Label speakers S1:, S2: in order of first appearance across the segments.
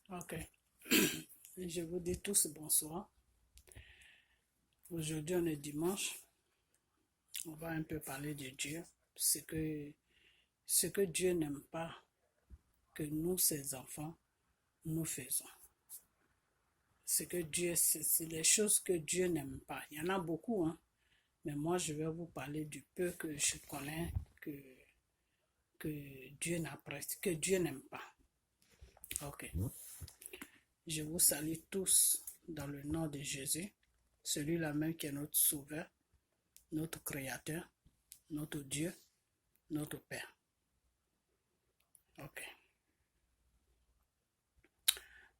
S1: Ok. Je vous dis tous bonsoir. Aujourd'hui, on est dimanche. On va un peu parler de Dieu. Ce que Dieu n'aime pas que nous, ses enfants, nous faisons. C'est les choses que Dieu n'aime pas. Il y en a beaucoup, hein. Mais moi, je vais vous parler du peu que je connais que Dieu n'apprécie, que Dieu n'aime pas. Ok. Je vous salue tous dans le nom de Jésus, celui-là même qui est notre Sauveur, notre Créateur, notre Dieu, notre Père. Ok.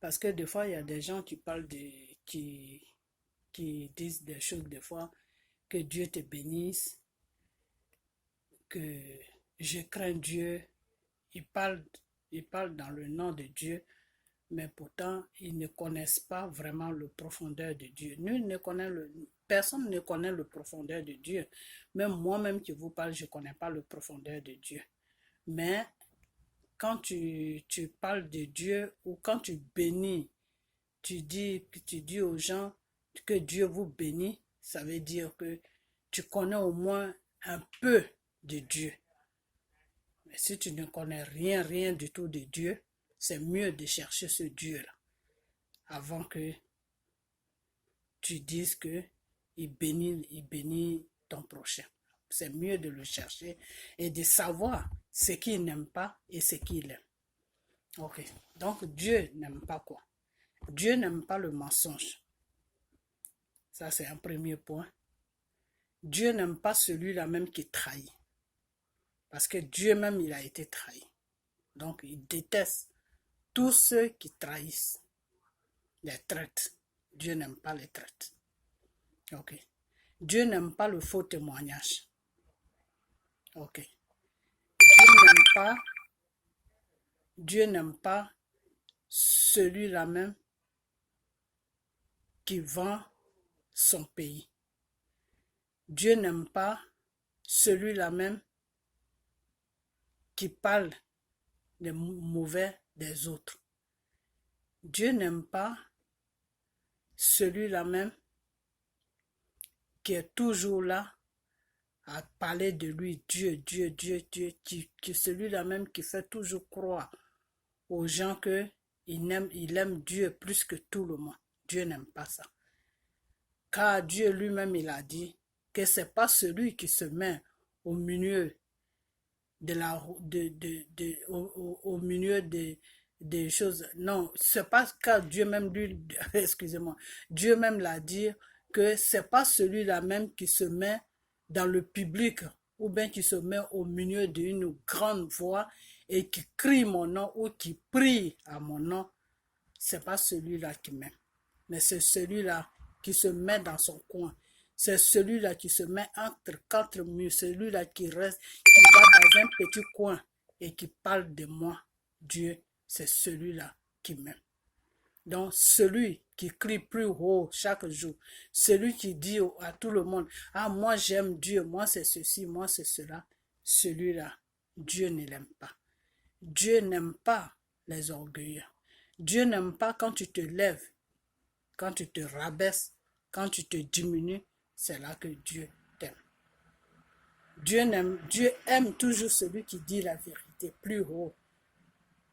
S1: Parce que des fois, il y a des gens qui parlent qui disent des choses des fois, que Dieu te bénisse, que je crains Dieu. Ils parlent dans le nom de Dieu, mais pourtant, ils ne connaissent pas vraiment le profondeur de Dieu. Personne ne connaît le profondeur de Dieu. Même moi-même qui vous parle, je ne connais pas le profondeur de Dieu. Mais quand tu parles de Dieu ou quand tu bénis, tu dis aux gens que Dieu vous bénit, ça veut dire que tu connais au moins un peu de Dieu. Mais si tu ne connais rien du tout de Dieu, c'est mieux de chercher ce Dieu-là avant que tu dises que il bénit ton prochain. C'est mieux de le chercher et de savoir ce qu'il n'aime pas et ce qu'il aime. Ok. Donc Dieu n'aime pas quoi? Dieu n'aime pas le mensonge. Ça, c'est un premier point. Dieu n'aime pas celui-là même qui trahit. Parce que Dieu même, il a été trahi. Donc, il déteste tous ceux qui trahissent, les traites. Dieu n'aime pas les traites. Ok. Dieu n'aime pas le faux témoignage. Ok. Dieu n'aime pas celui-là même qui vend son pays. Dieu n'aime pas celui-là même qui parle des mauvais des autres. Dieu n'aime pas celui-là même qui est toujours là à parler de lui, Dieu, celui-là même qui fait toujours croire aux gens qu'il aime Dieu plus que tout le monde. Dieu n'aime pas ça. Car Dieu lui-même, il a dit que ce n'est pas celui qui se met au milieu au milieu des choses. Non, c'est pas car Dieu même lui, excusez-moi, Dieu même l'a dit que c'est pas celui-là même qui se met dans le public ou bien qui se met au milieu d'une grande voix et qui crie mon nom ou qui prie à mon nom. C'est pas celui-là qui m'aime, mais c'est celui-là qui se met dans son coin. C'est celui-là qui se met entre quatre murs, celui-là qui reste, qui va dans un petit coin et qui parle de moi. Dieu, c'est celui-là qui m'aime. Donc, celui qui crie plus haut chaque jour, celui qui dit à tout le monde, ah, moi j'aime Dieu, moi c'est ceci, moi c'est cela, celui-là, Dieu ne l'aime pas. Dieu n'aime pas les orgueilleux. Dieu n'aime pas quand tu te lèves, quand tu te rabaisses, quand tu te diminues, c'est là que Dieu t'aime. Dieu aime toujours celui qui dit la vérité plus haut.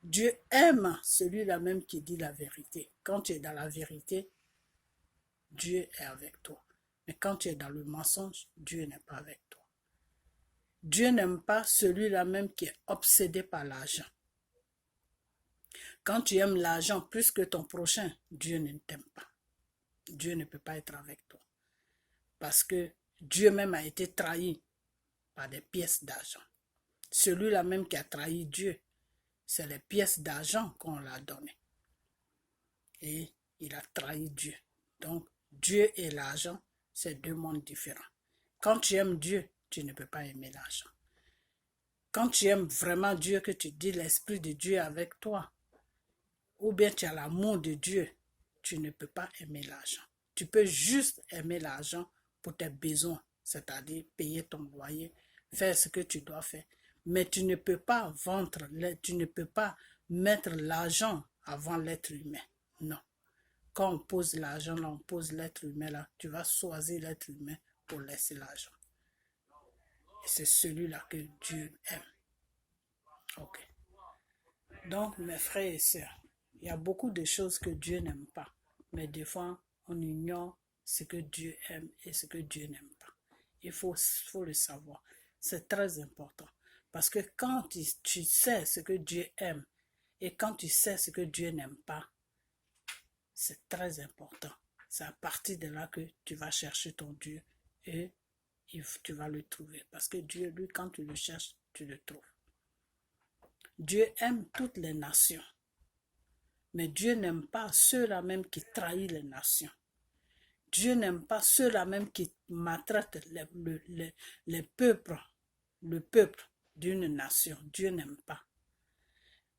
S1: Dieu aime celui-là même qui dit la vérité. Quand tu es dans la vérité, Dieu est avec toi. Mais quand tu es dans le mensonge, Dieu n'est pas avec toi. Dieu n'aime pas celui-là même qui est obsédé par l'argent. Quand tu aimes l'argent plus que ton prochain, Dieu ne t'aime pas. Dieu ne peut pas être avec toi. Parce que Dieu même a été trahi par des pièces d'argent. Celui-là même qui a trahi Dieu, c'est les pièces d'argent qu'on l'a donné. Et il a trahi Dieu. Donc, Dieu et l'argent, c'est deux mondes différents. Quand tu aimes Dieu, tu ne peux pas aimer l'argent. Quand tu aimes vraiment Dieu, que tu dis l'Esprit de Dieu avec toi, ou bien tu as l'amour de Dieu, tu ne peux pas aimer l'argent. Tu peux juste aimer l'argent pour tes besoins, c'est-à-dire payer ton loyer, faire ce que tu dois faire. Mais tu ne peux pas vendre, tu ne peux pas mettre l'argent avant l'être humain. Non. Quand on pose l'argent, là, on pose l'être humain, là, tu vas choisir l'être humain pour laisser l'argent. Et c'est celui-là que Dieu aime. Ok. Donc, mes frères et sœurs, il y a beaucoup de choses que Dieu n'aime pas. Mais des fois, on ignore ce que Dieu aime et ce que Dieu n'aime pas. Il faut le savoir. C'est très important. Parce que quand tu sais ce que Dieu aime et quand tu sais ce que Dieu n'aime pas, c'est très important. C'est à partir de là que tu vas chercher ton Dieu et tu vas le trouver. Parce que Dieu, lui, quand tu le cherches, tu le trouves. Dieu aime toutes les nations. Mais Dieu n'aime pas ceux-là même qui trahissent les nations. Dieu n'aime pas ceux-là même qui maltraitent les peuples, le peuple d'une nation. Dieu n'aime pas.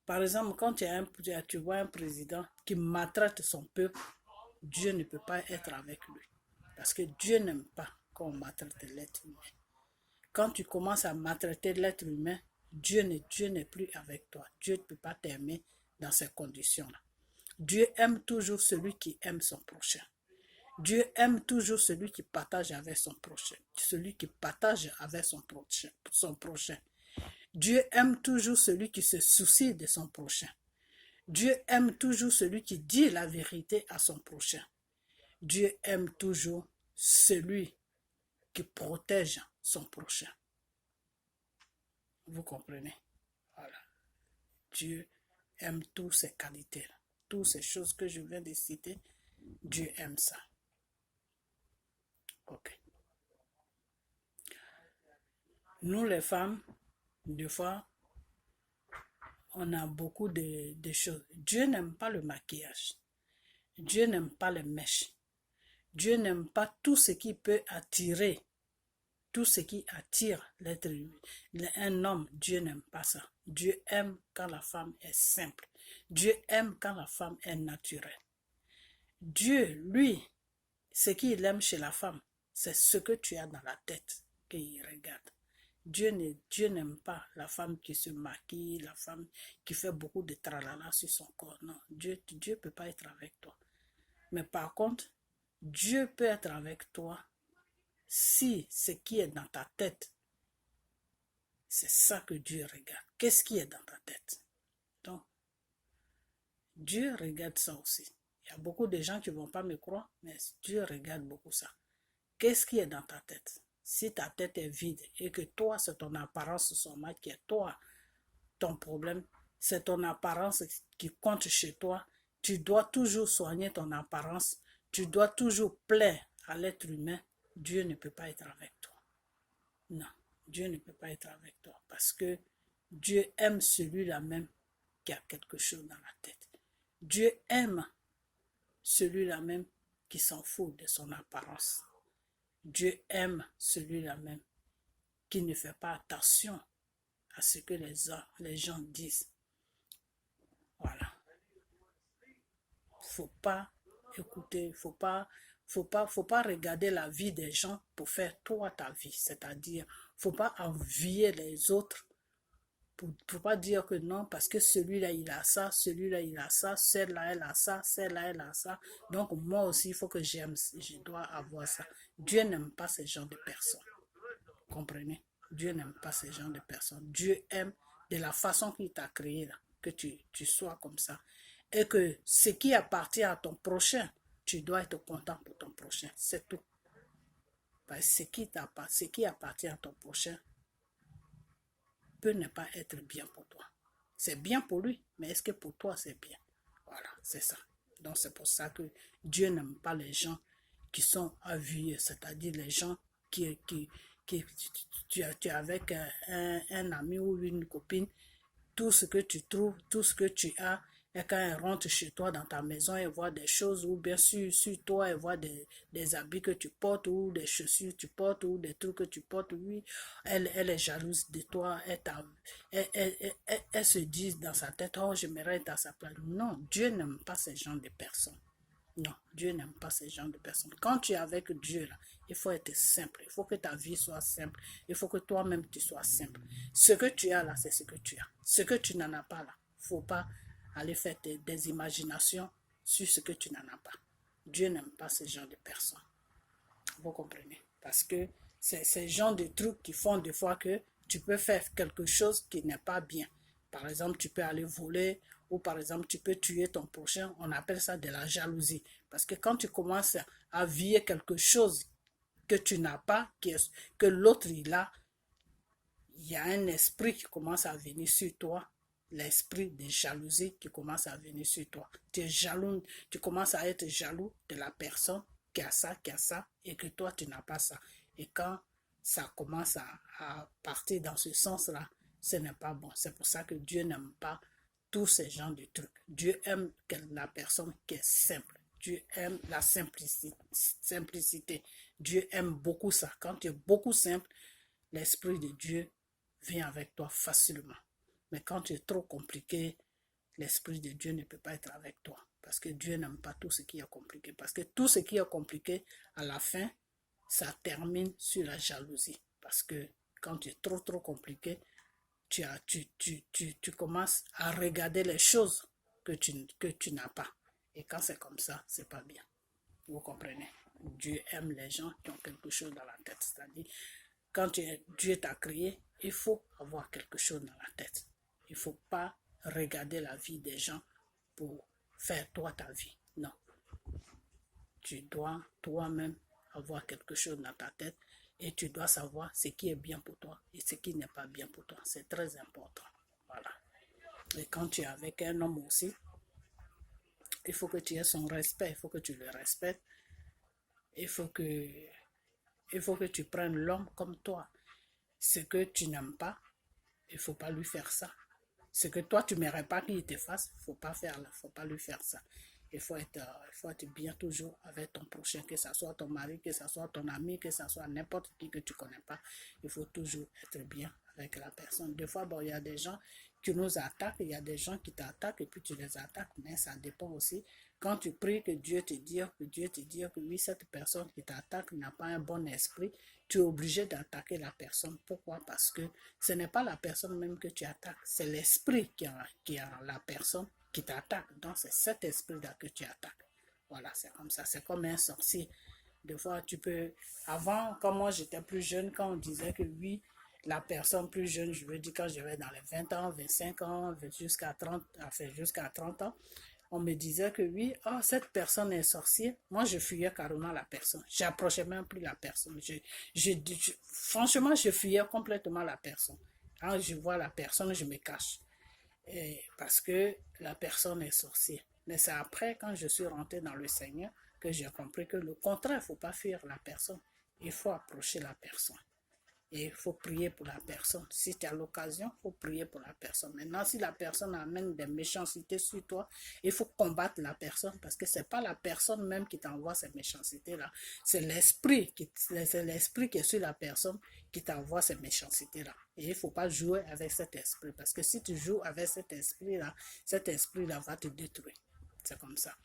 S1: Par exemple, quand tu vois un président qui maltraite son peuple, Dieu ne peut pas être avec lui. Parce que Dieu n'aime pas quand on maltraite l'être humain. Quand tu commences à maltraiter l'être humain, Dieu n'est plus avec toi. Dieu ne peut pas t'aimer dans ces conditions-là. Dieu aime toujours celui qui aime son prochain. Dieu aime toujours celui qui partage avec son prochain. Celui qui partage avec son prochain. Dieu aime toujours celui qui se soucie de son prochain. Dieu aime toujours celui qui dit la vérité à son prochain. Dieu aime toujours celui qui protège son prochain. Vous comprenez? Voilà. Dieu aime toutes ces qualités-là. Toutes ces choses que je viens de citer, Dieu aime ça. Ok. Nous les femmes, des fois, on a beaucoup de choses. Dieu n'aime pas le maquillage. Dieu n'aime pas les mèches. Dieu n'aime pas tout ce qui peut attirer, tout ce qui attire l'être humain. Un homme, Dieu n'aime pas ça. Dieu aime quand la femme est simple. Dieu aime quand la femme est naturelle. Dieu, lui, ce qu'il aime chez la femme, c'est ce que tu as dans la tête qu'il regarde. Dieu n'aime pas la femme qui se maquille, la femme qui fait beaucoup de tralala sur son corps. Non, Dieu ne peut pas être avec toi. Mais par contre, Dieu peut être avec toi si ce qui est dans ta tête, c'est ça que Dieu regarde. Qu'est-ce qui est dans ta tête? Donc, Dieu regarde ça aussi. Il y a beaucoup de gens qui ne vont pas me croire, mais Dieu regarde beaucoup ça. Qu'est-ce qui est dans ta tête? Si ta tête est vide et que toi, c'est ton apparence sommaire qui est toi, ton problème, c'est ton apparence qui compte chez toi, tu dois toujours soigner ton apparence, tu dois toujours plaire à l'être humain, Dieu ne peut pas être avec toi. Non, Dieu ne peut pas être avec toi parce que Dieu aime celui-là même qui a quelque chose dans la tête. Dieu aime celui-là même qui s'en fout de son apparence. Dieu aime celui-là même qui ne fait pas attention à ce que les gens disent. Voilà. Faut pas écouter, faut pas regarder la vie des gens pour faire toi ta vie. C'est-à-dire, faut pas envier les autres. Faut pas dire que non, parce que celui-là il a ça, celui-là il a ça, celle-là elle a ça, celle-là elle a ça. Donc moi aussi, il faut que j'aime, je dois avoir ça. Dieu n'aime pas ce genre de personnes. Comprenez? Dieu n'aime pas ce genre de personnes. Dieu aime de la façon qu'il t'a créé, là, que tu sois comme ça. Et que ce qui appartient à ton prochain, tu dois être content pour ton prochain. C'est tout. Parce que ce qui appartient à ton prochain peut ne pas être bien pour toi. C'est bien pour lui, mais est-ce que pour toi c'est bien? Voilà, c'est ça. Donc c'est pour ça que Dieu n'aime pas les gens qui sont avuyés, c'est-à-dire les gens qui tu es avec un ami ou une copine, tout ce que tu trouves, tout ce que tu as, et quand elle rentre chez toi dans ta maison, elle voit des choses, ou bien sur toi, elle voit des habits que tu portes, ou des chaussures que tu portes, ou des trucs que tu portes, oui, elle est jalouse de toi, elle se dit dans sa tête, oh, j'aimerais être à sa place. Non, Dieu n'aime pas ce genre de personnes. Non, Dieu n'aime pas ce genre de personnes. Quand tu es avec Dieu, là, il faut être simple. Il faut que ta vie soit simple. Il faut que toi-même, tu sois simple. Ce que tu as là, c'est ce que tu as. Ce que tu n'en as pas là, il ne faut pas aller faire des imaginations sur ce que tu n'en as pas. Dieu n'aime pas ce genre de personnes. Vous comprenez? Parce que c'est ce genre de trucs qui font des fois que tu peux faire quelque chose qui n'est pas bien. Par exemple, tu peux aller voler ou par exemple, tu peux tuer ton prochain. On appelle ça de la jalousie. Parce que quand tu commences à vivre quelque chose que tu n'as pas, que l'autre il a, il y a un esprit qui commence à venir sur toi, l'esprit de jalousie qui commence à venir sur toi. Tu es jaloux, tu commences à être jaloux de la personne qui a ça, et que toi tu n'as pas ça. Et quand ça commence à partir dans ce sens-là, ce n'est pas bon. C'est pour ça que Dieu n'aime pas tous ces genres de trucs. Dieu aime la personne qui est simple. Dieu aime la simplicité. Dieu aime beaucoup ça. Quand tu es beaucoup simple, l'Esprit de Dieu vient avec toi facilement. Mais quand tu es trop compliqué, l'Esprit de Dieu ne peut pas être avec toi. Parce que Dieu n'aime pas tout ce qui est compliqué. Parce que tout ce qui est compliqué, à la fin, ça termine sur la jalousie. Parce que quand tu es trop compliqué, tu commences à regarder les choses que tu n'as pas. Et quand c'est comme ça, c'est pas bien. Vous comprenez? Dieu aime les gens qui ont quelque chose dans la tête. C'est-à-dire, quand Dieu t'a créé, il faut avoir quelque chose dans la tête. Il ne faut pas regarder la vie des gens pour faire toi ta vie. Non. Tu dois toi-même avoir quelque chose dans ta tête et tu dois savoir ce qui est bien pour toi et ce qui n'est pas bien pour toi. C'est très important. Voilà. Et quand tu es avec un homme aussi, il faut que tu aies son respect, il faut que tu le respectes. Il faut que tu prennes l'homme comme toi. Ce que tu n'aimes pas, il ne faut pas lui faire ça. Ce que toi, tu n'aimerais pas qu'il te fasse, il ne faut pas lui faire ça. Il faut être bien toujours avec ton prochain, que ce soit ton mari, que ce soit ton ami, que ce soit n'importe qui que tu ne connais pas. Il faut toujours être bien avec la personne. Des fois, bon, il y a des gens qui nous attaquent, il y a des gens qui t'attaquent et puis tu les attaques, mais ça dépend aussi. Quand tu pries que Dieu te dise que oui, cette personne qui t'attaque n'a pas un bon esprit, tu es obligé d'attaquer la personne. Pourquoi? Parce que ce n'est pas la personne même que tu attaques, c'est l'esprit qui a la personne qui t'attaque. Donc, c'est cet esprit-là que tu attaques. Voilà, c'est comme ça. C'est comme un sorcier. Des fois, tu peux... Avant, quand moi j'étais plus jeune, quand on disait que oui, la personne plus jeune, je veux dire quand j'avais dans les 20 ans, 25 ans, jusqu'à 30 ans, on me disait que oui, oh, cette personne est sorcière. Moi, je fuyais carrément la personne. J'approchais même plus la personne. Franchement, je fuyais complètement la personne. Quand je vois la personne, je me cache. Parce que la personne est sorcière. Mais c'est après, quand je suis rentré dans le Seigneur, que j'ai compris que le contraire, il ne faut pas fuir la personne. Il faut approcher la personne. Et il faut prier pour la personne. Si tu as l'occasion, il faut prier pour la personne. Maintenant, si la personne amène des méchancetés sur toi, il faut combattre la personne parce que ce n'est pas la personne même qui t'envoie ces méchancetés-là. C'est l'esprit qui est sur la personne qui t'envoie ces méchancetés-là. Et il ne faut pas jouer avec cet esprit parce que si tu joues avec cet esprit-là va te détruire. C'est comme ça.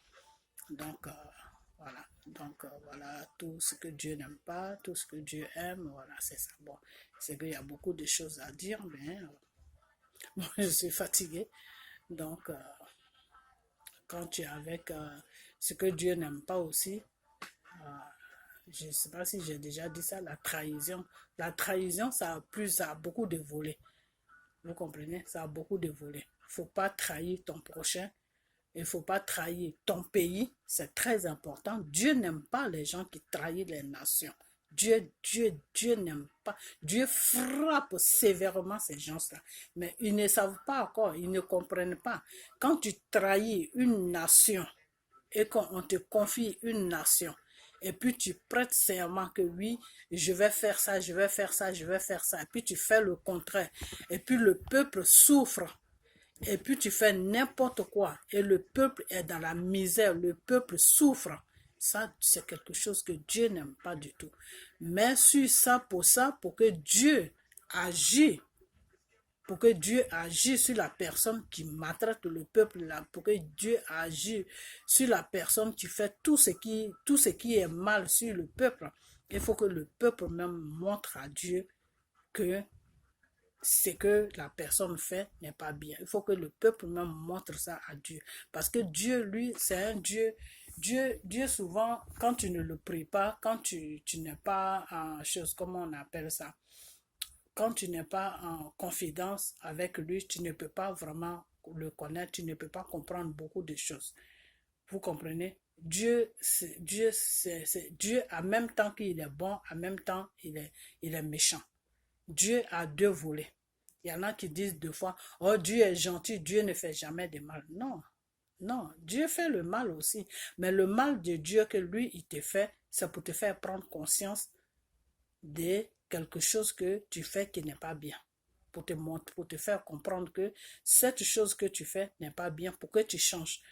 S1: Donc, voilà. Donc, voilà, tout ce que Dieu n'aime pas, tout ce que Dieu aime, voilà, c'est ça. Bon, c'est qu'il y a beaucoup de choses à dire, mais bon, je suis fatiguée. Donc, quand tu es avec ce que Dieu n'aime pas aussi, je ne sais pas si j'ai déjà dit ça, la trahison. La trahison, ça a beaucoup de volets. Vous comprenez? Ça a beaucoup de volets. Il ne faut pas trahir ton prochain. Il ne faut pas trahir ton pays, c'est très important. Dieu n'aime pas les gens qui trahissent les nations. Dieu n'aime pas. Dieu frappe sévèrement ces gens-là. Mais ils ne savent pas encore, ils ne comprennent pas. Quand tu trahis une nation et qu'on te confie une nation, et puis tu prêtes serment que oui, je vais faire ça, je vais faire ça, je vais faire ça, et puis tu fais le contraire, et puis le peuple souffre. Et puis tu fais n'importe quoi et le peuple est dans la misère, le peuple souffre. Ça, c'est quelque chose que Dieu n'aime pas du tout. Mais sur ça, pour que Dieu agisse, sur la personne qui maltraite le peuple, là, pour que Dieu agisse sur la personne qui fait tout ce qui est mal sur le peuple, il faut que le peuple même montre à Dieu que ce que la personne fait n'est pas bien. Il faut que le peuple même montre ça à Dieu. Parce que Dieu, lui, c'est un Dieu. Dieu, souvent, quand tu ne le pries pas, quand tu n'es pas en chose, comment on appelle ça, quand tu n'es pas en confidence avec lui, tu ne peux pas vraiment le connaître, tu ne peux pas comprendre beaucoup de choses. Vous comprenez? Dieu, en même temps qu'il est bon, en même temps il est méchant. Dieu a deux volets. Il y en a qui disent deux fois, oh Dieu est gentil, Dieu ne fait jamais de mal. Non, non, Dieu fait le mal aussi. Mais le mal de Dieu que lui, il te fait, c'est pour te faire prendre conscience de quelque chose que tu fais qui n'est pas bien. Pour te faire comprendre que cette chose que tu fais n'est pas bien, pour que tu changes.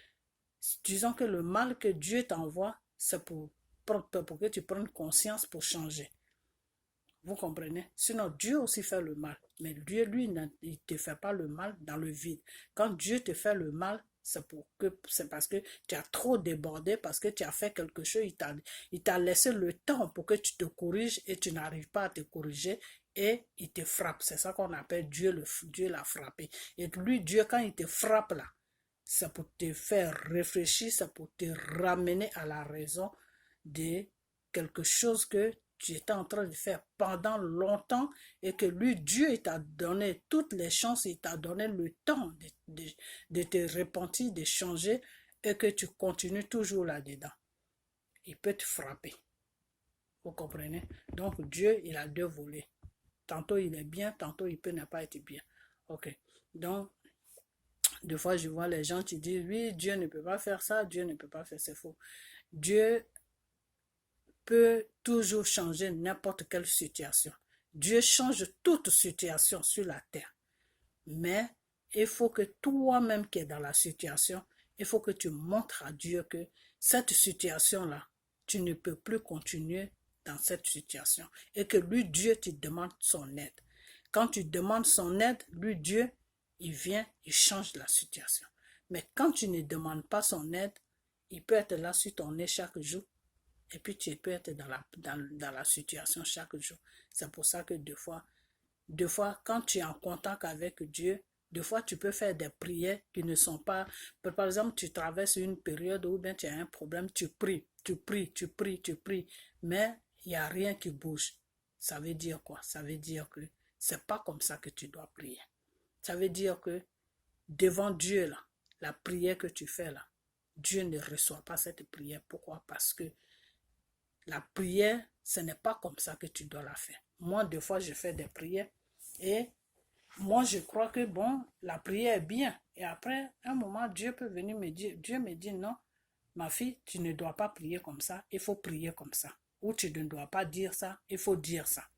S1: Disons que le mal que Dieu t'envoie, c'est pour que tu prennes conscience pour changer. Vous comprenez? Sinon, Dieu aussi fait le mal. Mais Dieu, lui, il ne te fait pas le mal dans le vide. Quand Dieu te fait le mal, c'est parce que tu as trop débordé, parce que tu as fait quelque chose, il t'a laissé le temps pour que tu te corriges et tu n'arrives pas à te corriger et il te frappe. C'est ça qu'on appelle Dieu l'a frappé. Et lui, Dieu, quand il te frappe là, c'est pour te faire réfléchir, c'est pour te ramener à la raison de quelque chose que tu étais en train de faire pendant longtemps et que lui, Dieu, il t'a donné toutes les chances, il t'a donné le temps de te repentir, de changer et que tu continues toujours là-dedans. Il peut te frapper. Vous comprenez? Donc Dieu, il a deux volets. Tantôt il est bien, tantôt il peut ne pas être bien. Ok. Donc, des fois je vois les gens qui disent, oui, Dieu ne peut pas faire ça, Dieu ne peut pas faire, c'est faux. Dieu peut toujours changer n'importe quelle situation. Dieu change toute situation sur la terre. Mais il faut que toi-même qui es dans la situation, il faut que tu montres à Dieu que cette situation-là, tu ne peux plus continuer dans cette situation. Et que lui, Dieu, te demande son aide. Quand tu demandes son aide, lui, Dieu, il vient, il change la situation. Mais quand tu ne demandes pas son aide, il peut être là sur ton nez chaque jour. Et puis tu peux être dans la situation chaque jour. C'est pour ça que deux fois, quand tu es en contact avec Dieu, des fois tu peux faire des prières qui ne sont pas... Par exemple, tu traverses une période où bien tu as un problème, tu pries, tu pries, tu pries, tu pries, mais il n'y a rien qui bouge. Ça veut dire quoi? Ça veut dire que c'est pas comme ça que tu dois prier. Ça veut dire que devant Dieu, là, la prière que tu fais là, Dieu ne reçoit pas cette prière. Pourquoi? Parce que la prière, ce n'est pas comme ça que tu dois la faire. Moi, des fois, je fais des prières et moi, je crois que, bon, la prière est bien. Et après, un moment, Dieu peut venir me dire, Dieu me dit, non, ma fille, tu ne dois pas prier comme ça, il faut prier comme ça. Ou tu ne dois pas dire ça, il faut dire ça.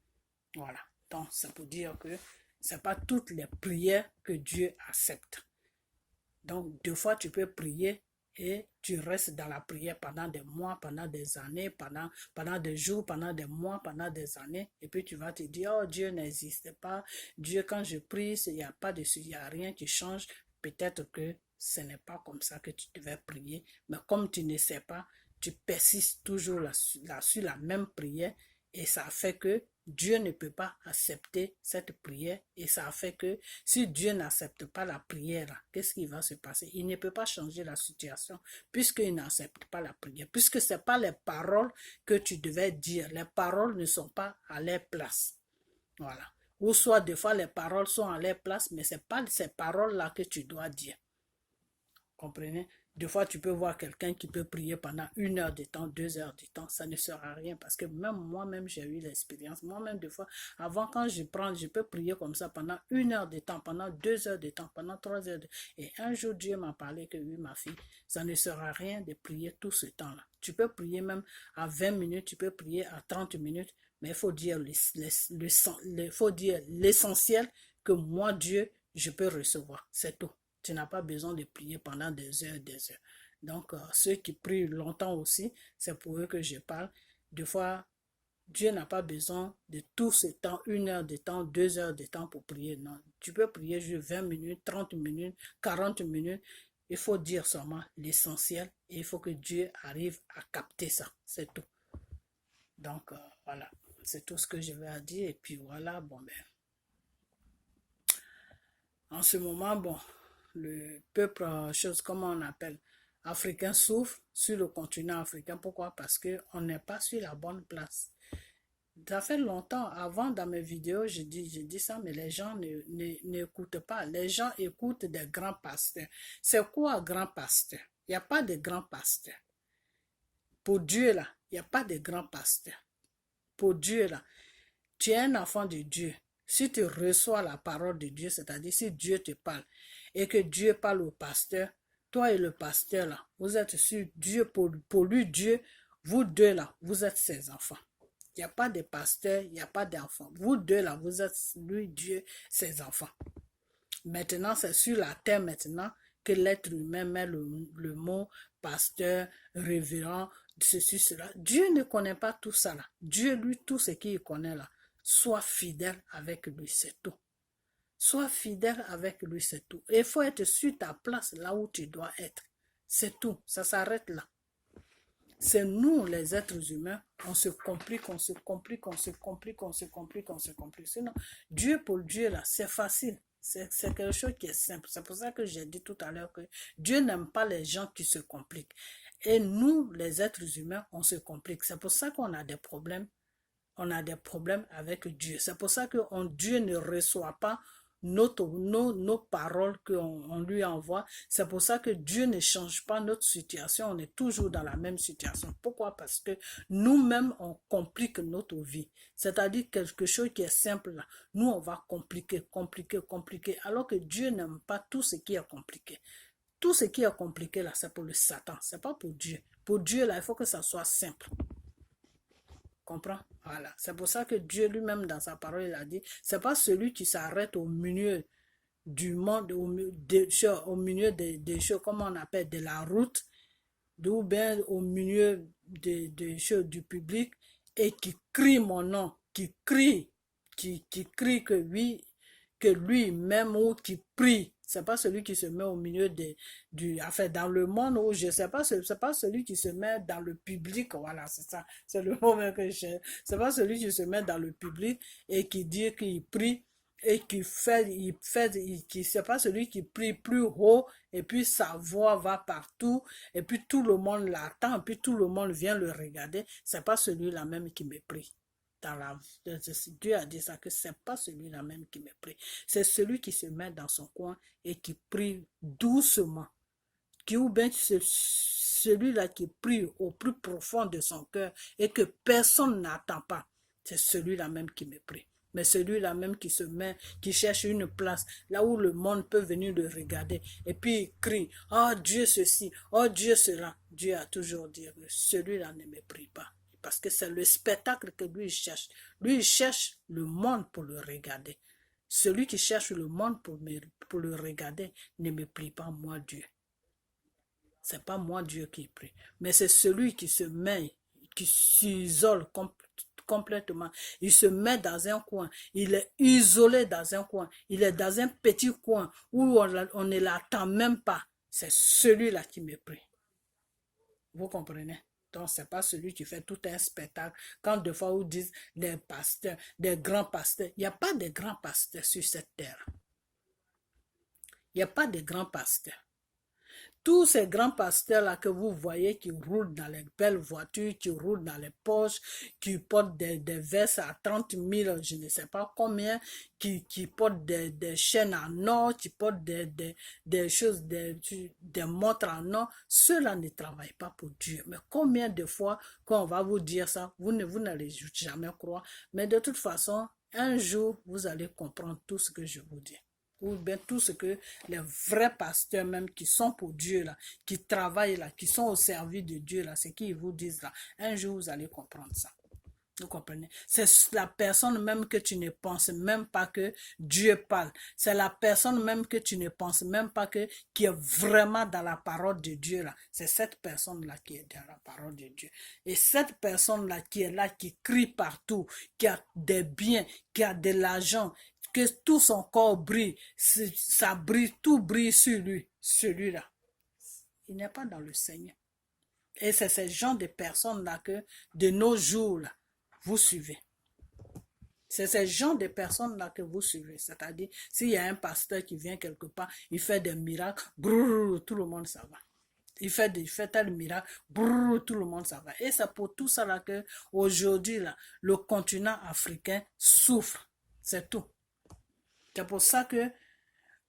S1: Voilà. Donc, c'est pour dire que ce n'est pas toutes les prières que Dieu accepte. Donc, deux fois, tu peux prier et tu restes dans la prière pendant des mois, pendant des années, pendant des jours, pendant des mois, pendant des années. Et puis, tu vas te dire, oh, Dieu n'existe pas. Dieu, quand je prie, il n'y a pas de, il n'y a rien qui change. Peut-être que ce n'est pas comme ça que tu devais prier. Mais comme tu ne sais pas, tu persistes toujours sur la même prière et ça fait que Dieu ne peut pas accepter cette prière et ça fait que si Dieu n'accepte pas la prière, qu'est-ce qui va se passer? Il ne peut pas changer la situation puisqu'il n'accepte pas la prière, puisque ce n'est pas les paroles que tu devais dire. Les paroles ne sont pas à leur place. Voilà. Ou soit des fois les paroles sont à leur place, mais ce n'est pas ces paroles-là que tu dois dire. Comprenez? Des fois, tu peux voir quelqu'un qui peut prier pendant 1 heure de temps, 2 heures de temps, ça ne sert à rien parce que même moi-même, j'ai eu l'expérience. Moi-même, des fois, avant, quand je peux prier comme ça pendant 1 heure de temps, pendant 2 heures de temps, pendant 3 heures de temps. Et un jour, Dieu m'a parlé que oui, ma fille, ça ne sert à rien de prier tout ce temps-là. Tu peux prier même à 20 minutes, tu peux prier à 30 minutes, mais il faut dire l'essentiel que moi, Dieu, je peux recevoir. C'est tout. Tu n'as pas besoin de prier pendant des heures et des heures. Donc, ceux qui prient longtemps aussi, c'est pour eux que je parle. Des fois, Dieu n'a pas besoin de tout ce temps, 1 heure de temps, 2 heures de temps pour prier. Non, tu peux prier juste 20 minutes, 30 minutes, 40 minutes. Il faut dire seulement l'essentiel et il faut que Dieu arrive à capter ça. C'est tout. Donc, voilà. C'est tout ce que je vais dire. Et puis voilà, bon ben. En ce moment, bon, le peuple, chose, comment on appelle, africain souffre sur le continent africain. Pourquoi? Parce qu'on n'est pas sur la bonne place. Ça fait longtemps, avant dans mes vidéos, je dis ça, mais les gens n'écoutent pas. Les gens écoutent des grands pasteurs. C'est quoi un grand pasteur? Il n'y a pas de grand pasteur. Pour Dieu, là, il n'y a pas de grand pasteur. Pour Dieu, là, tu es un enfant de Dieu. Si tu reçois la parole de Dieu, c'est-à-dire si Dieu te parle et que Dieu parle au pasteur, toi et le pasteur, là, vous êtes sur Dieu, pour lui, Dieu, vous deux, là, vous êtes ses enfants. Il n'y a pas de pasteur, il n'y a pas d'enfant. Vous deux, là, vous êtes lui, Dieu, ses enfants. Maintenant, c'est sur la terre maintenant que l'être humain met le mot pasteur, révérend, ceci, cela. Dieu ne connaît pas tout ça là. Dieu, lui, tout ce qu'il connaît là. Sois fidèle avec lui, c'est tout. Sois fidèle avec lui, c'est tout. Et il faut être sur ta place là où tu dois être. C'est tout. Ça s'arrête là. C'est nous, les êtres humains, on se complique, on se complique, on se complique, on se complique, on se complique. Sinon, Dieu pour Dieu, là, c'est facile. C'est quelque chose qui est simple. C'est pour ça que j'ai dit tout à l'heure que Dieu n'aime pas les gens qui se compliquent. Et nous, les êtres humains, on se complique. C'est pour ça qu'on a des problèmes. On a des problèmes avec Dieu. C'est pour ça que Dieu ne reçoit pas nos paroles qu'on lui envoie. C'est pour ça que Dieu ne change pas notre situation. On est toujours dans la même situation. Pourquoi? Parce que nous-mêmes, on complique notre vie. C'est-à-dire quelque chose qui est simple là. Nous, on va compliquer, compliquer, compliquer. Alors que Dieu n'aime pas tout ce qui est compliqué. Tout ce qui est compliqué là, c'est pour le Satan. C'est pas pour Dieu. Pour Dieu là, il faut que ça soit simple. Comprends? Voilà. C'est pour ça que Dieu lui-même dans sa parole, il a dit, c'est pas celui qui s'arrête au milieu du monde, au milieu des choses, comment on appelle, de la route, ou bien au milieu des choses du public, et qui crie mon nom, qui crie que oui, que lui-même, ou qui prie. C'est pas celui qui se met au milieu enfin, dans le monde où je sais pas, c'est pas celui qui se met dans le public, voilà, c'est ça, c'est le mot même que je, c'est pas celui qui se met dans le public et qui dit qu'il prie et c'est pas celui qui prie plus haut et puis sa voix va partout et puis tout le monde l'attend et puis tout le monde vient le regarder, c'est pas celui-là même qui me prie. Dieu a dit ça, que c'est pas celui-là même qui me prie. C'est celui qui se met dans son coin et qui prie doucement. Ou bien c'est celui-là qui prie au plus profond de son cœur et que personne n'attend pas. C'est celui-là même qui me prie. Mais celui-là même qui se met, qui cherche une place, là où le monde peut venir le regarder, et puis il crie, oh Dieu ceci, oh Dieu cela. Dieu a toujours dit que celui-là ne me prie pas. Parce que c'est le spectacle que lui cherche. Lui, il cherche le monde pour le regarder. Celui qui cherche le monde pour le regarder ne me prie pas, moi, Dieu. C'est pas moi, Dieu, qui prie. Mais c'est celui qui se met, qui s'isole complètement. Il se met dans un coin. Il est isolé dans un coin. Il est dans un petit coin où on ne l'attend même pas. C'est celui-là qui me prie. Vous comprenez? Donc, ce n'est pas celui qui fait tout un spectacle. Quand des fois, vous dites des pasteurs, des grands pasteurs, il n'y a pas de grands pasteurs sur cette terre. Il n'y a pas de grands pasteurs. Tous ces grands pasteurs-là que vous voyez qui roulent dans les belles voitures, qui roulent dans les poches, qui portent des vestes à 30 000, je ne sais pas combien, qui portent des chaînes en or, qui portent des choses, des montres en or, ceux-là ne travaillent pas pour Dieu. Mais combien de fois quand on va vous dire ça, vous n'allez jamais croire. Mais de toute façon, un jour, vous allez comprendre tout ce que je vous dis. Ou bien tout ce que les vrais pasteurs même qui sont pour Dieu là, qui travaillent là, qui sont au service de Dieu là, c'est qu'ils vous disent là, un jour vous allez comprendre ça. Vous comprenez? C'est la personne même que tu ne penses même pas que Dieu parle. C'est la personne même que tu ne penses même pas qui est vraiment dans la parole de Dieu là. C'est cette personne-là qui est dans la parole de Dieu. Et cette personne-là qui est là, qui crie partout, qui a des biens, qui a de l'argent, que tout son corps brille, ça brille, tout brille sur lui, celui-là. Il n'est pas dans le Seigneur. Et c'est ce genre de personnes-là que, de nos jours, là, vous suivez. C'est ces gens de personnes-là que vous suivez. C'est-à-dire, s'il y a un pasteur qui vient quelque part, il fait des miracles, brrr, tout le monde s'en va. Il fait tel miracle, brrr, tout le monde s'en va. Et c'est pour tout ça là que aujourd'hui là, le continent africain souffre. C'est tout. C'est pour ça que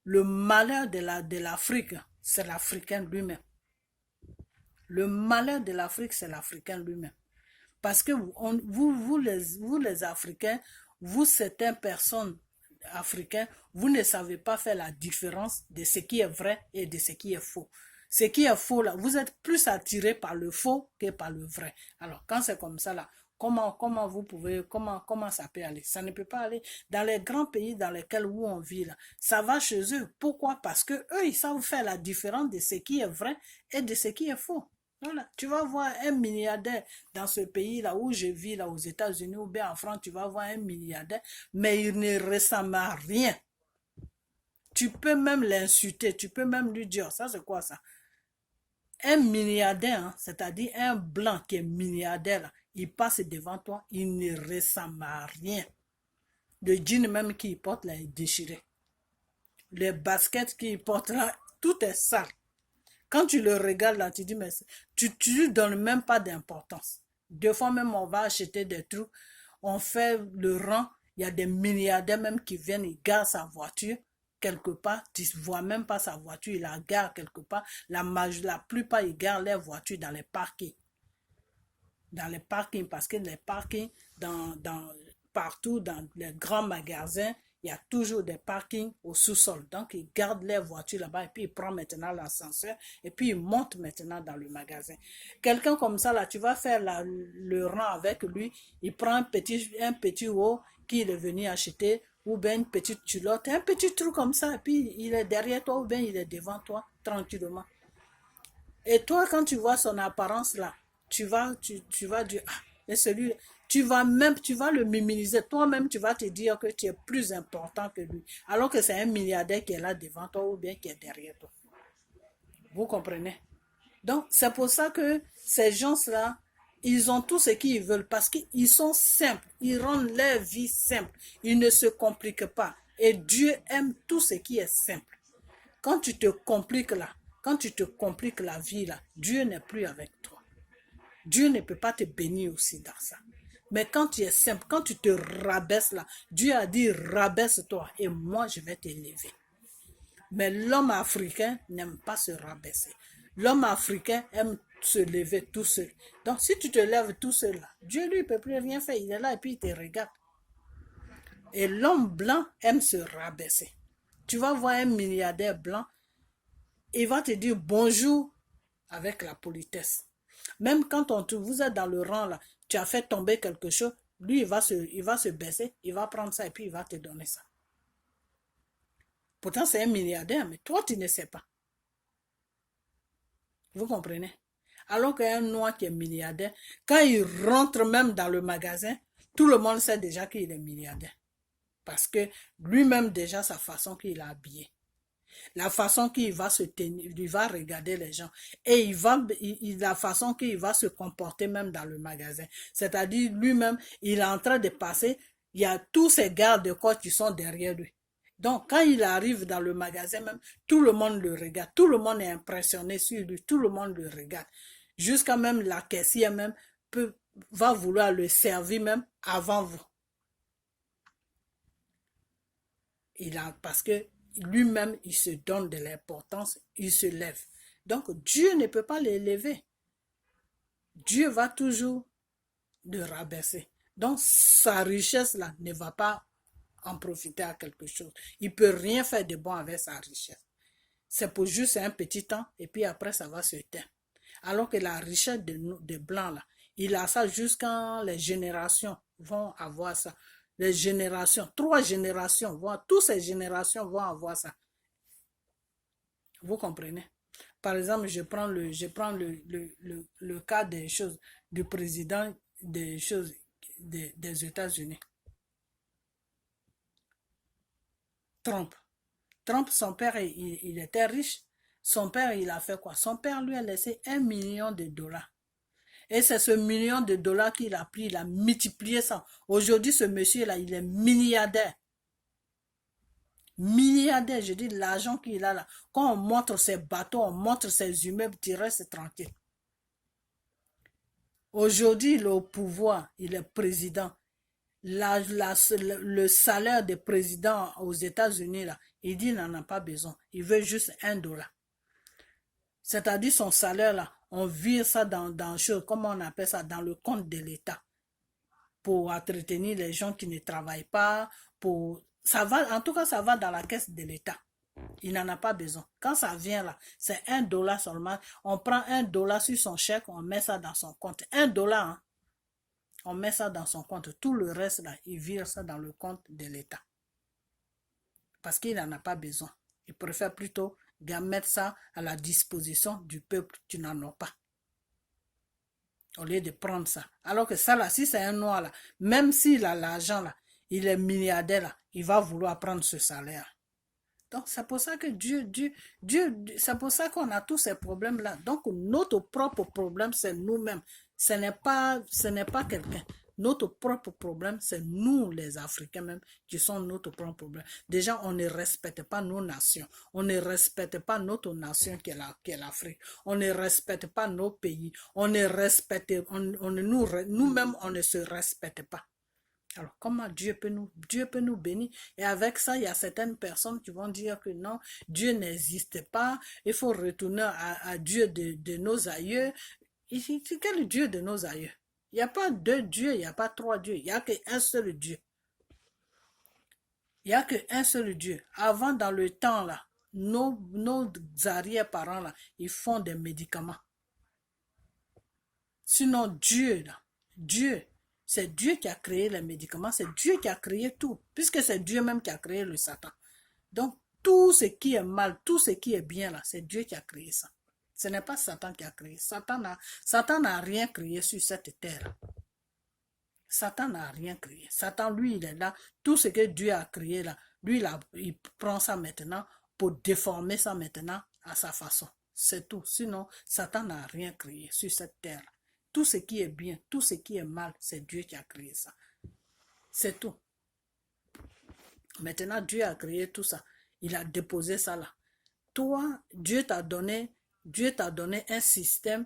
S1: le malheur de l'Afrique, c'est l'Africain lui-même. Le malheur de l'Afrique, c'est l'Africain lui-même. Parce que vous les Africains, vous, certaines personnes africaines, vous ne savez pas faire la différence de ce qui est vrai et de ce qui est faux. Ce qui est faux, là, vous êtes plus attiré par le faux que par le vrai. Alors, quand c'est comme ça, là, comment vous pouvez, comment ça peut aller? Ça ne peut pas aller. Dans les grands pays dans lesquels où on vit, là, ça va chez eux. Pourquoi? Parce que eux, ils savent faire la différence de ce qui est vrai et de ce qui est faux. Voilà. Tu vas voir un milliardaire dans ce pays-là où je vis, là aux États-Unis ou bien en France, tu vas voir un milliardaire, mais il ne ressemble à rien. Tu peux même l'insulter, tu peux même lui dire, ça c'est quoi ça? Un milliardaire, hein, c'est-à-dire un blanc qui est milliardaire, là, il passe devant toi, il ne ressemble à rien. Le jean même qu'il porte là est déchiré. Les baskets qu'il porte là, tout est sale. Quand tu le regardes là, tu dis, mais tu lui donnes même pas d'importance. Deux fois même, on va acheter des trucs, on fait le rang, il y a des milliardaires même qui viennent, ils gardent sa voiture quelque part, tu ne vois même pas sa voiture, ils la gardent quelque part. La plupart, ils gardent leur voiture dans les parkings. Dans les parkings, parce que les parkings, partout dans les grands magasins, il y a toujours des parkings au sous-sol. Donc, ils gardent leurs voitures là-bas et puis ils prennent maintenant l'ascenseur et puis ils montent maintenant dans le magasin. Quelqu'un comme ça, là, tu vas faire le rang avec lui, il prend un petit haut qu'il est venu acheter ou bien une petite culotte, un petit truc comme ça et puis il est derrière toi ou bien il est devant toi tranquillement. Et toi, quand tu vois son apparence là, tu vas dire, ah, et celui, tu vas le minimiser. Toi-même, tu vas te dire que tu es plus important que lui. Alors que c'est un milliardaire qui est là devant toi ou bien qui est derrière toi. Vous comprenez? Donc, c'est pour ça que ces gens-là, ils ont tout ce qu'ils veulent parce qu'ils sont simples. Ils rendent leur vie simple. Ils ne se compliquent pas. Et Dieu aime tout ce qui est simple. Quand tu te compliques là, quand tu te compliques la vie là, Dieu n'est plus avec toi. Dieu ne peut pas te bénir aussi dans ça. Mais quand tu es simple, quand tu te rabaisses là, Dieu a dit rabaisse-toi et moi je vais t'élever. Mais l'homme africain n'aime pas se rabaisser. L'homme africain aime se lever tout seul. Donc si tu te lèves tout seul là, Dieu lui ne peut plus rien faire. Il est là et puis il te regarde. Et l'homme blanc aime se rabaisser. Tu vas voir un milliardaire blanc, il va te dire bonjour avec la politesse. Même quand vous êtes dans le rang là, tu as fait tomber quelque chose, lui il va se baisser, il va prendre ça et puis il va te donner ça. Pourtant c'est un milliardaire, mais toi tu ne sais pas. Vous comprenez? Alors qu'un noir qui est milliardaire, quand il rentre même dans le magasin, tout le monde sait déjà qu'il est milliardaire. Parce que lui-même déjà sa façon qu'il a habillé. La façon qu'il va se tenir, il va regarder les gens et la façon qu'il va se comporter même dans le magasin. C'est-à-dire lui-même, il est en train de passer, il y a tous ces gardes de corps qui sont derrière lui. Donc quand il arrive dans le magasin même, tout le monde le regarde, tout le monde est impressionné sur lui, tout le monde le regarde. Jusqu'à même la caissière même va vouloir le servir même avant vous. Parce que lui-même, il se donne de l'importance, il se lève. Donc, Dieu ne peut pas l'élever. Dieu va toujours le rabaisser. Donc, sa richesse là ne va pas en profiter à quelque chose. Il ne peut rien faire de bon avec sa richesse. C'est pour juste un petit temps et puis après, ça va se taire. Alors que la richesse de blanc là, il a ça jusqu'à les générations vont avoir ça. Les générations, 3 générations, toutes ces générations vont avoir ça. Vous comprenez? Par exemple, je prends le cas des choses du président des choses des États-Unis. Trump. Trump, son père, il était riche. Son père, il a fait quoi? Son père lui a laissé $1 million. Et c'est ce million de dollars qu'il a pris, il a multiplié ça. Aujourd'hui, ce monsieur-là, il est milliardaire. Milliardaire, je dis, l'argent qu'il a là. Quand on montre ses bateaux, on montre ses immeubles, tu restes tranquille. Aujourd'hui, il est au pouvoir, il est président. Le salaire des présidents aux États-Unis, là, il dit qu'il n'en a pas besoin. Il veut juste $1. C'est-à-dire son salaire, là, on vire ça dans comment on appelle ça, dans le compte de l'État. Pour entretenir les gens qui ne travaillent pas, ça va, en tout cas, ça va dans la caisse de l'État. Il n'en a pas besoin. Quand ça vient là, c'est $1 seulement. On prend $1 sur son chèque, on met ça dans son compte. $1, hein? On met ça dans son compte. Tout le reste là, il vire ça dans le compte de l'État. Parce qu'il n'en a pas besoin. Il préfère plutôt mettre ça à la disposition du peuple qui n'en a pas. Au lieu de prendre ça. Alors que ça là, si c'est un noir là, même s'il a l'argent là, il est milliardaire là, il va vouloir prendre ce salaire. Donc c'est pour ça que Dieu, c'est pour ça qu'on a tous ces problèmes-là. Donc notre propre problème, c'est nous-mêmes. Ce n'est pas quelqu'un. Notre propre problème, c'est nous les Africains même qui sont notre propre problème. Déjà, on ne respecte pas nos nations. On ne respecte pas notre nation qui est l'Afrique. On ne respecte pas nos pays. On ne respecte, nous-mêmes, on ne se respecte pas. Alors, comment Dieu peut nous bénir? Et avec ça, il y a certaines personnes qui vont dire que non, Dieu n'existe pas, il faut retourner à Dieu de nos aïeux. C'est quel Dieu de nos aïeux? Il n'y a pas deux dieux, il n'y a pas trois dieux, il n'y a qu'un seul Dieu. Il n'y a qu'un seul Dieu. Avant, dans le temps, là, nos arrière-parents, là, ils font des médicaments. Sinon, Dieu, là, Dieu, c'est Dieu qui a créé les médicaments, c'est Dieu qui a créé tout, puisque c'est Dieu même qui a créé le Satan. Donc, tout ce qui est mal, tout ce qui est bien là, c'est Dieu qui a créé ça. Ce n'est pas Satan qui a créé. Satan n'a rien créé sur cette terre. Satan n'a rien créé. Satan, lui, il est là. Tout ce que Dieu a créé là, lui, là, il prend ça maintenant pour déformer ça maintenant à sa façon. C'est tout. Sinon, Satan n'a rien créé sur cette terre. Tout ce qui est bien, tout ce qui est mal, c'est Dieu qui a créé ça. C'est tout. Maintenant, Dieu a créé tout ça. Il a déposé ça là. Toi, Dieu t'a donné un système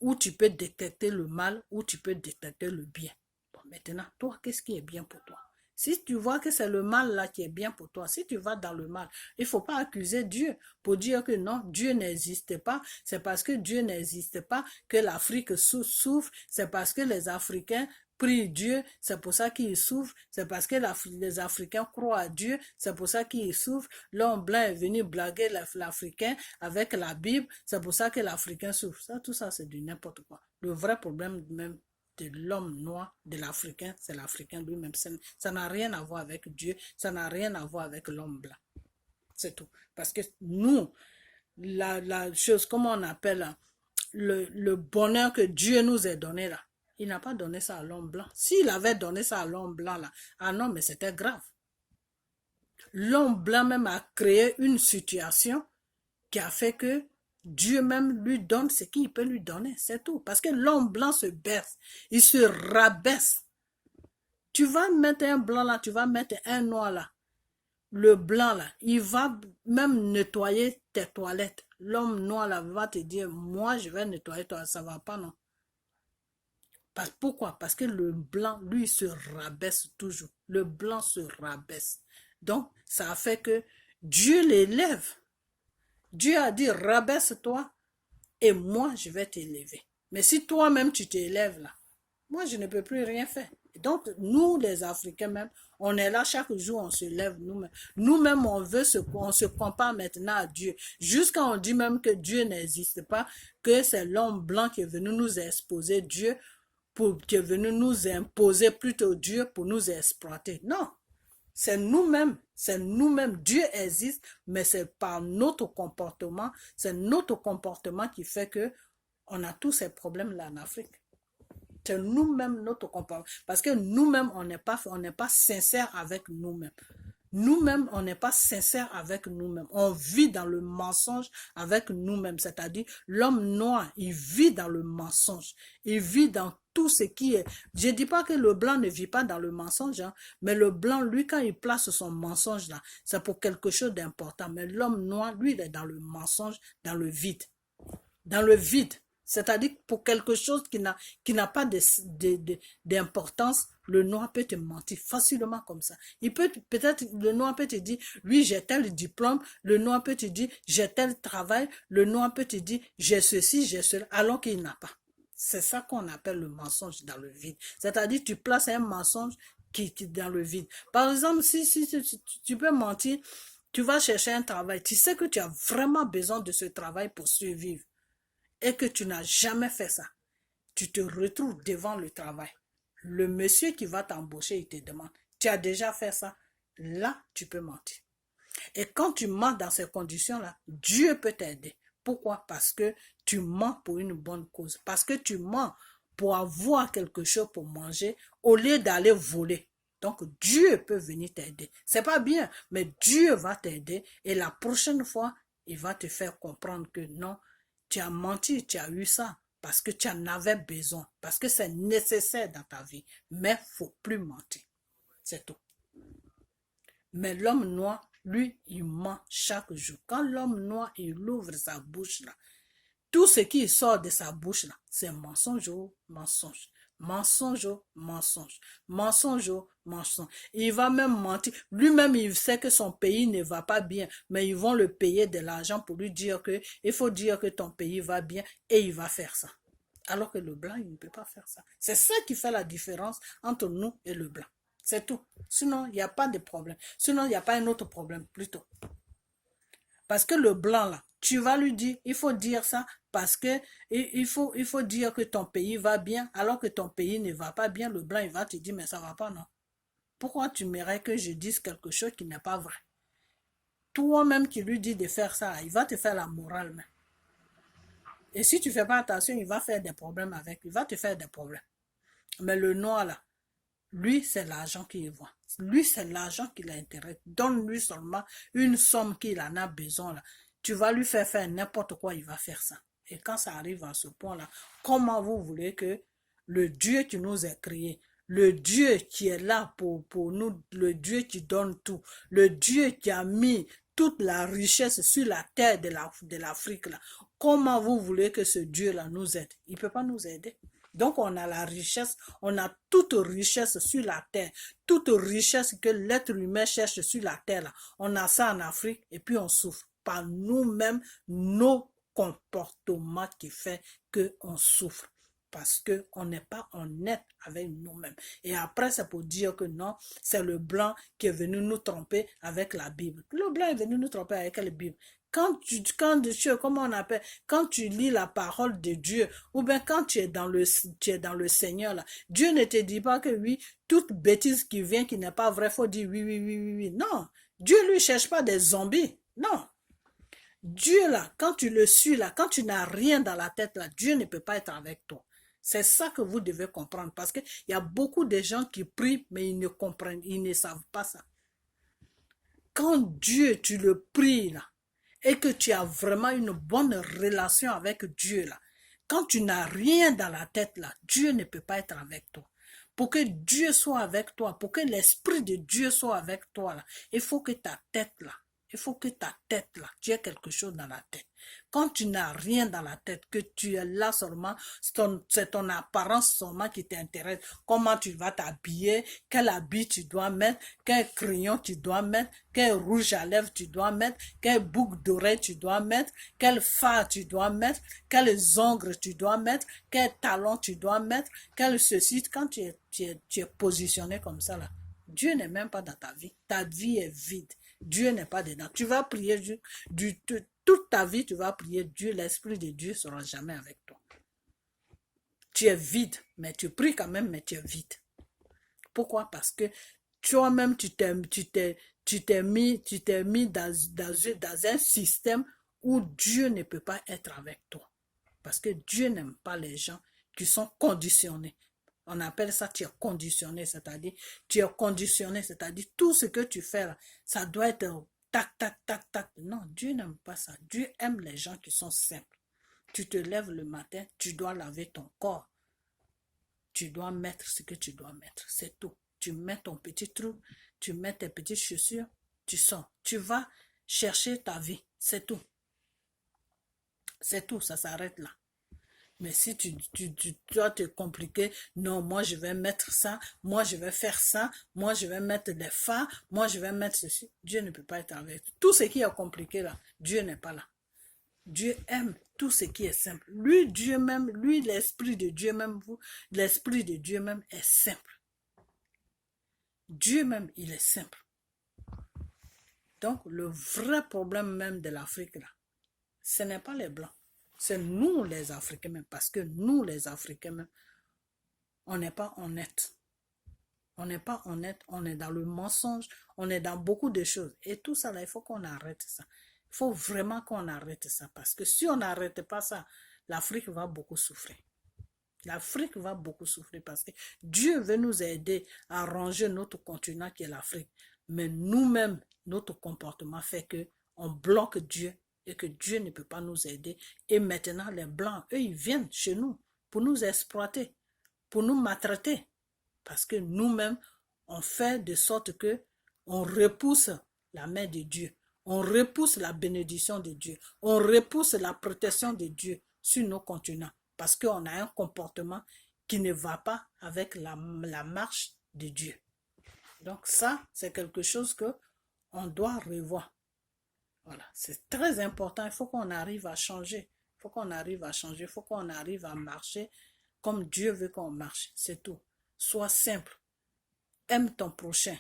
S1: où tu peux détecter le mal, où tu peux détecter le bien. Bon, maintenant, toi, qu'est-ce qui est bien pour toi? Si tu vois que c'est le mal là qui est bien pour toi, si tu vas dans le mal, il ne faut pas accuser Dieu pour dire que non, Dieu n'existe pas. C'est parce que Dieu n'existe pas que l'Afrique souffre. C'est parce que les Africains prient Dieu, c'est pour ça qu'ils souffrent. C'est parce que les Africains croient à Dieu, c'est pour ça qu'ils souffrent. L'homme blanc est venu blaguer l'Africain avec la Bible, c'est pour ça que l'Africain souffre. Ça, tout ça, c'est du n'importe quoi. Le vrai problème même de l'homme noir, de l'Africain, c'est l'Africain lui-même. Ça n'a rien à voir avec Dieu, ça n'a rien à voir avec l'homme blanc. C'est tout. Parce que nous, la chose, comment on appelle le bonheur que Dieu nous a donné là, il n'a pas donné ça à l'homme blanc. S'il avait donné ça à l'homme blanc là, ah non, mais c'était grave. L'homme blanc même a créé une situation qui a fait que Dieu même lui donne ce qu'il peut lui donner, c'est tout. Parce que l'homme blanc se baisse, il se rabaisse. Tu vas mettre un blanc là, tu vas mettre un noir là. Le blanc là, il va même nettoyer tes toilettes. L'homme noir là va te dire, moi je vais nettoyer toi, ça va pas non. Pourquoi? Parce que le blanc, lui, se rabaisse toujours. Le blanc se rabaisse. Donc, ça a fait que Dieu l'élève. Dieu a dit, rabaisse-toi et moi, je vais t'élever. Mais si toi-même, tu t'élèves là, moi, je ne peux plus rien faire. Donc, nous, les Africains même, on est là chaque jour, on se lève nous-mêmes. Nous-mêmes, on se compare maintenant à Dieu. Jusqu'à on dit même que Dieu n'existe pas, que c'est l'homme blanc qui est venu nous exposer Dieu, qui est venu nous imposer plutôt Dieu pour nous exploiter. Non, c'est nous-mêmes, Dieu existe, mais c'est par notre comportement, c'est notre comportement qui fait que on a tous ces problèmes-là en Afrique. C'est nous-mêmes notre comportement, parce que nous-mêmes, on n'est pas sincère avec nous-mêmes. Nous-mêmes, on n'est pas sincère avec nous-mêmes. On vit dans le mensonge avec nous-mêmes. C'est-à-dire, l'homme noir, il vit dans le mensonge. Il vit dans tout ce qui est... Je ne dis pas que le blanc ne vit pas dans le mensonge, hein, mais le blanc, lui, quand il place son mensonge là, c'est pour quelque chose d'important. Mais l'homme noir, lui, il est dans le mensonge, dans le vide. Dans le vide. C'est-à-dire pour quelque chose qui n'a pas d'importance, le noir peut te mentir facilement comme ça. Il peut peut-être le noir peut te dire oui, j'ai tel diplôme, le noir peut te dire j'ai tel travail, le noir peut te dire j'ai ceci, j'ai cela, alors qu'il n'a pas. C'est ça qu'on appelle le mensonge dans le vide. C'est-à-dire tu places un mensonge qui dans le vide. Par exemple, si tu peux mentir, tu vas chercher un travail, tu sais que tu as vraiment besoin de ce travail pour survivre et que tu n'as jamais fait ça, tu te retrouves devant le travail. Le monsieur qui va t'embaucher, il te demande, tu as déjà fait ça? Là, tu peux mentir. Et quand tu mens dans ces conditions-là, Dieu peut t'aider. Pourquoi? Parce que tu mens pour une bonne cause. Parce que tu mens pour avoir quelque chose pour manger au lieu d'aller voler. Donc, Dieu peut venir t'aider. C'est pas bien, mais Dieu va t'aider et la prochaine fois, il va te faire comprendre que non, tu as menti, tu as eu ça parce que tu en avais besoin, parce que c'est nécessaire dans ta vie. Mais il ne faut plus mentir. C'est tout. Mais l'homme noir, lui, il ment chaque jour. Quand l'homme noir, il ouvre sa bouche là, tout ce qui sort de sa bouche là, c'est mensonge au mensonge. Mensonge au mensonge. Mensonge au mensonge. Il va même mentir. Lui-même, il sait que son pays ne va pas bien, mais ils vont le payer de l'argent pour lui dire que il faut dire que ton pays va bien et il va faire ça. Alors que le blanc, il ne peut pas faire ça. C'est ça qui fait la différence entre nous et le blanc. C'est tout. Sinon, il n'y a pas de problème. Sinon, il n'y a pas un autre problème, plutôt. Parce que le blanc, là, tu vas lui dire, il faut dire ça parce que il faut dire que ton pays va bien, alors que ton pays ne va pas bien. Le blanc, il va te dire, mais ça va pas, non? Pourquoi tu m'aimerais que je dise quelque chose qui n'est pas vrai? Toi-même qui lui dis de faire ça, il va te faire la morale, même. Et si tu ne fais pas attention, il va faire des problèmes avec, il va te faire des problèmes. Mais le noir, là, lui, c'est l'argent qu'il voit. Lui, c'est l'argent qui l'intéresse. Donne-lui seulement une somme qu'il en a besoin, là. Tu vas lui faire n'importe quoi, il va faire ça. Et quand ça arrive à ce point-là, comment vous voulez que le Dieu qui nous a créés, le Dieu qui est là pour nous, le Dieu qui donne tout, le Dieu qui a mis toute la richesse sur la terre de l'Afrique, là, comment vous voulez que ce Dieu-là nous aide? Il ne peut pas nous aider. Donc on a la richesse, on a toute richesse sur la terre, toute richesse que l'être humain cherche sur la terre, là. On a ça en Afrique et puis on souffre par nous-mêmes, nos comportements qui fait qu'on souffre. Parce qu'on n'est pas honnête avec nous-mêmes. Et après, c'est pour dire que non, c'est le blanc qui est venu nous tromper avec la Bible. Le blanc est venu nous tromper avec la Bible. Quand comment on appelle, quand tu lis la parole de Dieu, ou bien quand tu es dans le Seigneur, là, Dieu ne te dit pas que oui, toute bêtise qui vient, qui n'est pas vraie, faut dire oui, oui, oui, oui, oui. Non. Dieu lui cherche pas des zombies. Non. Dieu, là, quand tu le suis, là, quand tu n'as rien dans la tête, là, Dieu ne peut pas être avec toi. C'est ça que vous devez comprendre, parce qu'il y a beaucoup de gens qui prient, mais ils ne comprennent, ils ne savent pas ça. Quand Dieu, tu le pries, là, et que tu as vraiment une bonne relation avec Dieu, là, quand tu n'as rien dans la tête, là, Dieu ne peut pas être avec toi. Pour que Dieu soit avec toi, pour que l'Esprit de Dieu soit avec toi, là, il faut que ta tête, là, il faut que ta tête, là, tu aies quelque chose dans la tête. Quand tu n'as rien dans la tête, que tu es là seulement, c'est ton apparence seulement qui t'intéresse. Comment tu vas t'habiller, quel habit tu dois mettre, quel crayon tu dois mettre, quel rouge à lèvres tu dois mettre, quelle boucle d'oreille tu dois mettre, quel fard tu dois mettre, quels ongles tu dois mettre, quel talon tu dois mettre, quel ceci. Quand tu es positionné comme ça, là, Dieu n'est même pas dans ta vie. Ta vie est vide. Dieu n'est pas dedans. Tu vas prier toute ta vie, tu vas prier Dieu. L'Esprit de Dieu ne sera jamais avec toi. Tu es vide, mais tu pries quand même, mais tu es vide. Pourquoi? Parce que toi-même, tu t'es mis dans un système où Dieu ne peut pas être avec toi. Parce que Dieu n'aime pas les gens qui sont conditionnés. On appelle ça, tu es conditionné, c'est-à-dire, tout ce que tu fais là, ça doit être tac, tac, tac, tac. Non, Dieu n'aime pas ça. Dieu aime les gens qui sont simples. Tu te lèves le matin, tu dois laver ton corps. Tu dois mettre ce que tu dois mettre, c'est tout. Tu mets ton petit trou, tu mets tes petites chaussures, tu sors. Tu vas chercher ta vie, c'est tout. C'est tout, ça s'arrête là. Mais si tu dois te compliquer, non, moi je vais mettre ça, moi je vais faire ça, moi je vais mettre des phares, moi je vais mettre ceci. Dieu ne peut pas être avec toi. Tout ce qui est compliqué là, Dieu n'est pas là. Dieu aime tout ce qui est simple. Lui, Dieu même, lui, l'Esprit de Dieu même, vous, l'Esprit de Dieu même est simple. Dieu même, il est simple. Donc, le vrai problème même de l'Afrique, là, ce n'est pas les Blancs. C'est nous, les Africains même. Parce que nous, les Africains même, on n'est pas honnêtes. On n'est pas honnête, on est dans le mensonge, on est dans beaucoup de choses. Et tout ça, là, il faut qu'on arrête ça. Il faut vraiment qu'on arrête ça. Parce que si on n'arrête pas ça, l'Afrique va beaucoup souffrir. L'Afrique va beaucoup souffrir parce que Dieu veut nous aider à ranger notre continent qui est l'Afrique. Mais nous-mêmes, notre comportement fait que on bloque Dieu et que Dieu ne peut pas nous aider. Et maintenant, les Blancs, eux, ils viennent chez nous pour nous exploiter, pour nous maltraiter. Parce que nous-mêmes, on fait de sorte que on repousse la main de Dieu. On repousse la bénédiction de Dieu. On repousse la protection de Dieu sur nos continents. Parce qu'on a un comportement qui ne va pas avec la marche de Dieu. Donc ça, c'est quelque chose qu'on doit revoir. Voilà, c'est très important. Il faut qu'on arrive à changer. Il faut qu'on arrive à changer. Il faut qu'on arrive à marcher comme Dieu veut qu'on marche. C'est tout. Sois simple. Aime ton prochain.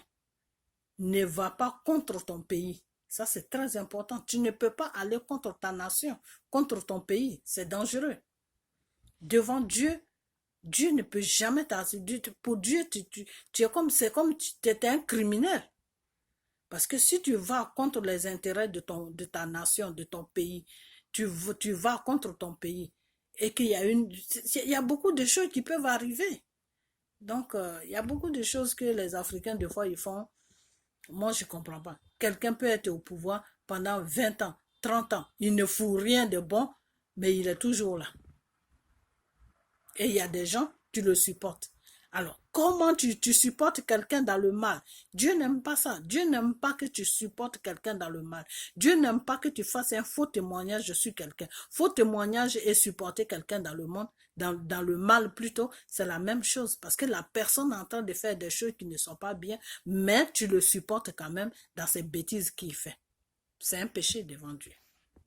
S1: Ne va pas contre ton pays. Ça, c'est très important. Tu ne peux pas aller contre ta nation, contre ton pays. C'est dangereux. Devant Dieu, Dieu ne peut jamais t'assurer. Pour Dieu, c'est comme tu étais un criminel. Parce que si tu vas contre les intérêts de ta nation, de ton pays, tu vas contre ton pays. Et qu'il y a beaucoup de choses qui peuvent arriver. Donc, il y a beaucoup de choses que les Africains, des fois, ils font. Moi, je ne comprends pas. Quelqu'un peut être au pouvoir pendant 20 ans, 30 ans. Il ne fout rien de bon, mais il est toujours là. Et il y a des gens, tu le supportes. Alors, comment tu supportes quelqu'un dans le mal? Dieu n'aime pas ça. Dieu n'aime pas que tu supportes quelqu'un dans le mal. Dieu n'aime pas que tu fasses un faux témoignage sur quelqu'un. Faux témoignage et supporter quelqu'un dans le monde, dans le mal plutôt, c'est la même chose. Parce que la personne est en train de faire des choses qui ne sont pas bien, mais tu le supportes quand même dans ces bêtises qu'il fait. C'est un péché devant Dieu.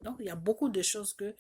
S1: Donc, il y a beaucoup de choses que,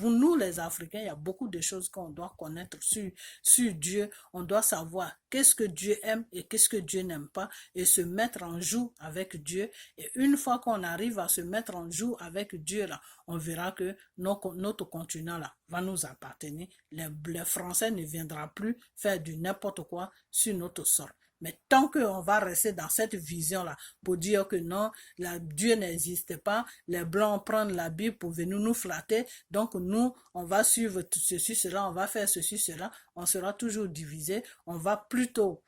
S1: nous les Africains, il y a beaucoup de choses qu'on doit connaître sur Dieu. On doit savoir qu'est-ce que Dieu aime et qu'est-ce que Dieu n'aime pas et se mettre en joue avec Dieu. Et une fois qu'on arrive à se mettre en joue avec Dieu, là, on verra que notre continent là, va nous appartenir. Les Français ne viendront plus faire du n'importe quoi sur notre sol. Mais tant qu'on va rester dans cette vision-là, pour dire que non, Dieu n'existe pas, les Blancs prennent la Bible pour venir nous flatter, donc nous, on va suivre ceci, cela, on va faire ceci, cela, on sera toujours divisé, on va plutôt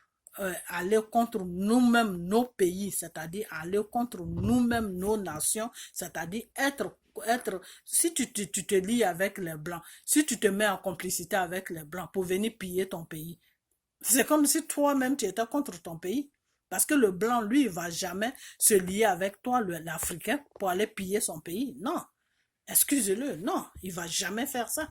S1: aller contre nous-mêmes, nos pays, c'est-à-dire aller contre nous-mêmes, nos nations, c'est-à-dire si tu te lies avec les Blancs, si tu te mets en complicité avec les Blancs pour venir piller ton pays, c'est comme si toi-même tu étais contre ton pays. Parce que le blanc, lui, il ne va jamais se lier avec toi, l'Africain, pour aller piller son pays. Non. Excusez-le. Non. Il ne va jamais faire ça.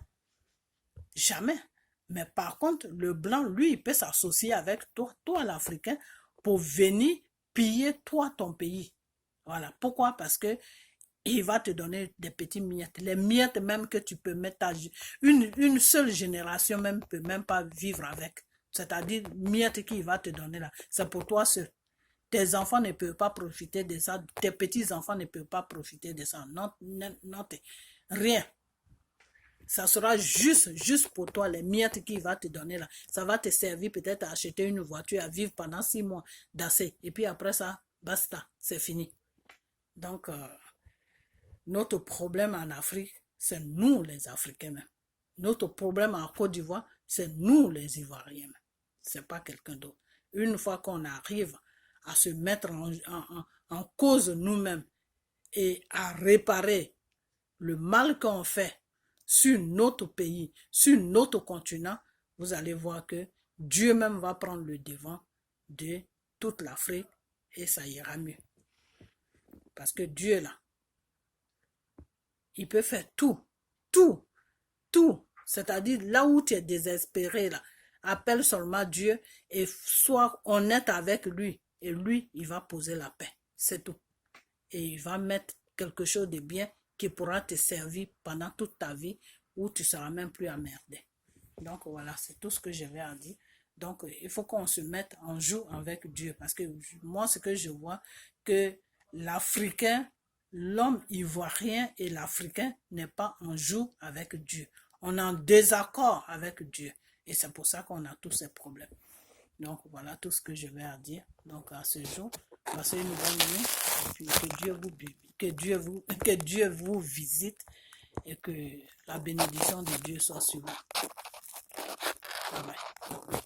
S1: Jamais. Mais par contre, le blanc, lui, il peut s'associer avec toi, l'Africain, pour venir piller toi, ton pays. Voilà. Pourquoi? Parce que il va te donner des petits miettes. Les miettes même que tu peux mettre à une seule génération même ne peut même pas vivre avec. C'est-à-dire, miettes qu'il va te donner là, c'est pour toi seul. Tes enfants ne peuvent pas profiter de ça, tes petits-enfants ne peuvent pas profiter de ça. Non, rien. Ça sera juste pour toi, les miettes qu'il va te donner là. Ça va te servir peut-être à acheter une voiture, à vivre pendant 6 mois d'assez. Et puis après ça, basta, c'est fini. Donc, notre problème en Afrique, c'est nous les Africains même. Notre problème en Côte d'Ivoire, c'est nous les Ivoiriens même. c'est pas quelqu'un d'autre. Une fois qu'on arrive à se mettre en cause nous-mêmes et à réparer le mal qu'on fait sur notre pays, sur notre continent, vous allez voir que Dieu même va prendre le devant de toute l'Afrique et ça ira mieux. Parce que Dieu là, il peut faire tout, tout, tout. C'est-à-dire là où tu es désespéré là, appelle seulement Dieu et sois honnête avec lui. Et lui, il va poser la paix. C'est tout. Et il va mettre quelque chose de bien qui pourra te servir pendant toute ta vie où tu ne seras même plus emmerdé. Donc voilà, c'est tout ce que j'avais à dire. Donc il faut qu'on se mette en joue avec Dieu. Parce que moi, ce que je vois, que l'Africain, l'homme ivoirien et l'Africain n'est pas en joue avec Dieu. On est en désaccord avec Dieu. Et c'est pour ça qu'on a tous ces problèmes. Donc voilà tout ce que je vais à dire. Donc à ce jour, passez une bonne nuit. Et puis que Dieu vous visite et que la bénédiction de Dieu soit sur vous. Bye bye.